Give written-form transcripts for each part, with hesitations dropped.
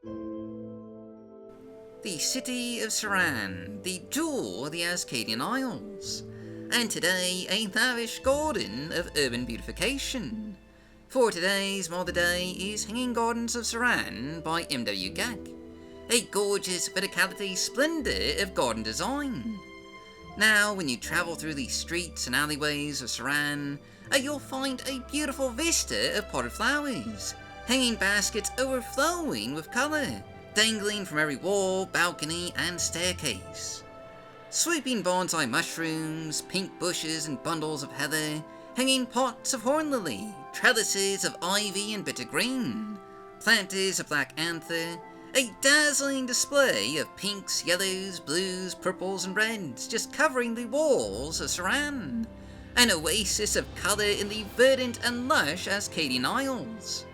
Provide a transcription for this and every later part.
The city of Saran, the jewel of the Ascadian Isles, and today a lavish garden of urban beautification. For today's mod of the day is Hanging Gardens of Saran by M.W. Gak, a gorgeous verticality splendor of garden design. Now, when you travel through the streets and alleyways of Saran, you'll find a beautiful vista of potted flowers, hanging baskets overflowing with colour, dangling from every wall, balcony, and staircase. Sweeping bonsai mushrooms, pink bushes and bundles of heather, hanging pots of horn lily, trellises of ivy and bitter green, planters of black anther, a dazzling display of pinks, yellows, blues, purples, and reds just covering the walls of Saran, an oasis of colour in the verdant and lush Ascadian Isles.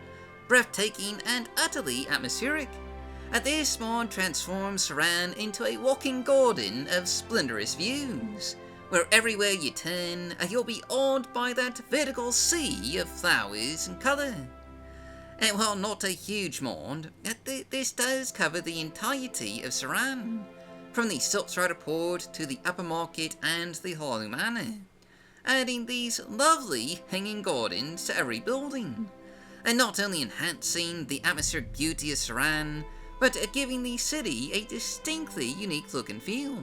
Breathtaking and utterly atmospheric, this mod transforms Saran into a walking garden of splendorous views, where everywhere you turn, you'll be awed by that vertical sea of flowers and colour. And while not a huge mod, this does cover the entirety of Saran, from the Siltstrider Port to the Upper Market and the Hlaalu Manor, adding these lovely hanging gardens to every building, and not only enhancing the atmospheric beauty of Saran, but giving the city a distinctly unique look and feel.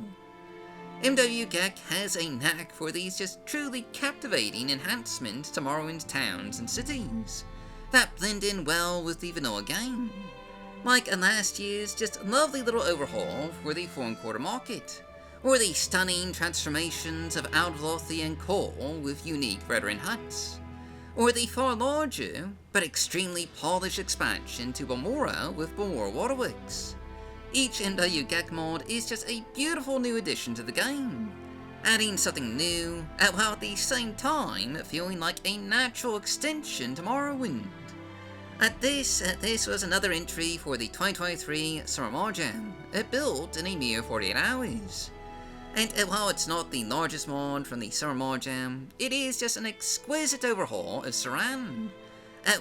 M.W. Gak has a knack for these just truly captivating enhancements to Morrowind's towns and cities that blend in well with the vanilla game, like last year's just lovely little overhaul for the Foreign Quarter Market, or the stunning transformations of Aldlothian Coal with unique veteran huts, or the far larger but extremely polished expansion to Balmora with Balmora Waterworks. Each M.W. Gak mod is just a beautiful new addition to the game, adding something new, while at the same time feeling like a natural extension to Morrowind. This was another entry for the 2023 Summer Mojang, built in a mere 48 hours. And while it's not the largest mod from the Summer Mojang, it is just an exquisite overhaul of Saran.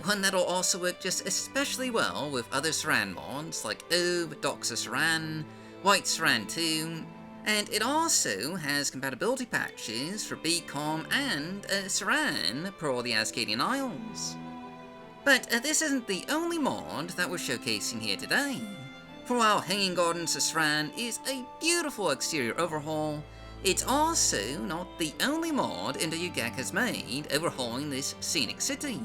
One that'll also work just especially well with other Saran mods like Ob, Docks of Saran, White Saran 2, and it also has compatibility patches for BCom and Saran per all the Ascadian Isles. But this isn't the only mod that we're showcasing here today. For while Hanging Gardens of Saran is a beautiful exterior overhaul, it's also not the only mod M.W. Gak has made overhauling this scenic city.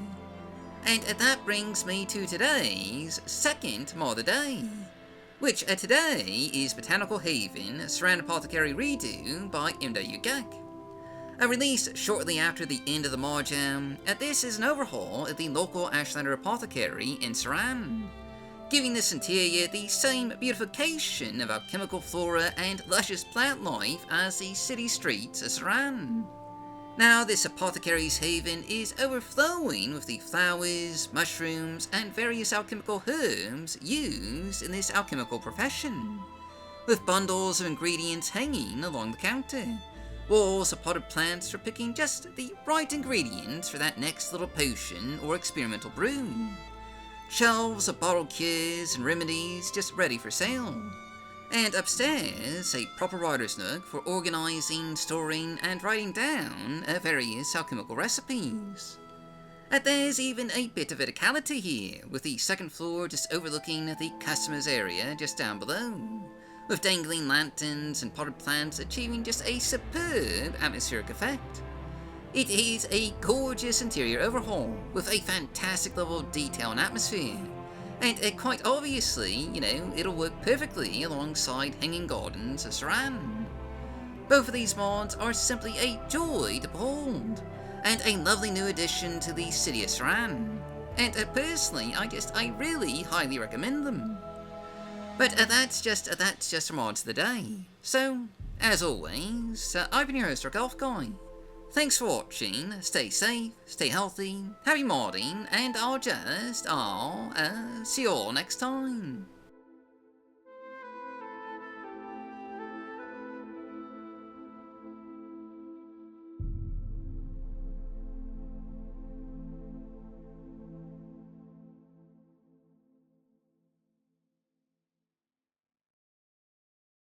And that brings me to today's second mod of the day, which today is Botanical Haven Saran Apothecary Redo by M.W. Gak. Released shortly after the end of the Mojang, this is an overhaul of the local Ashlander Apothecary in Saran, giving this interior the same beautification of alchemical flora and luscious plant life as the city streets of Saran. Now, this apothecary's haven is overflowing with the flowers, mushrooms, and various alchemical herbs used in this alchemical profession, with bundles of ingredients hanging along the counter, walls of potted plants for picking just the right ingredients for that next little potion or experimental brew, shelves of bottled cures and remedies just ready for sale, and upstairs a proper writer's nook for organising, storing, and writing down various alchemical recipes. There's even a bit of verticality here, with the second floor just overlooking the customer's area just down below, with dangling lanterns and potted plants achieving just a superb atmospheric effect. It is a gorgeous interior overhaul, with a fantastic level of detail and atmosphere, and quite obviously, it'll work perfectly alongside Hanging Gardens of Saran. Both of these mods are simply a joy to behold, and a lovely new addition to the city of Saran, and personally, I really highly recommend them. But that's just our mods of the day. So, as always, I've been your host, Elf Guy. Thanks for watching, stay safe, stay healthy, happy modding, and I'll see you all next time.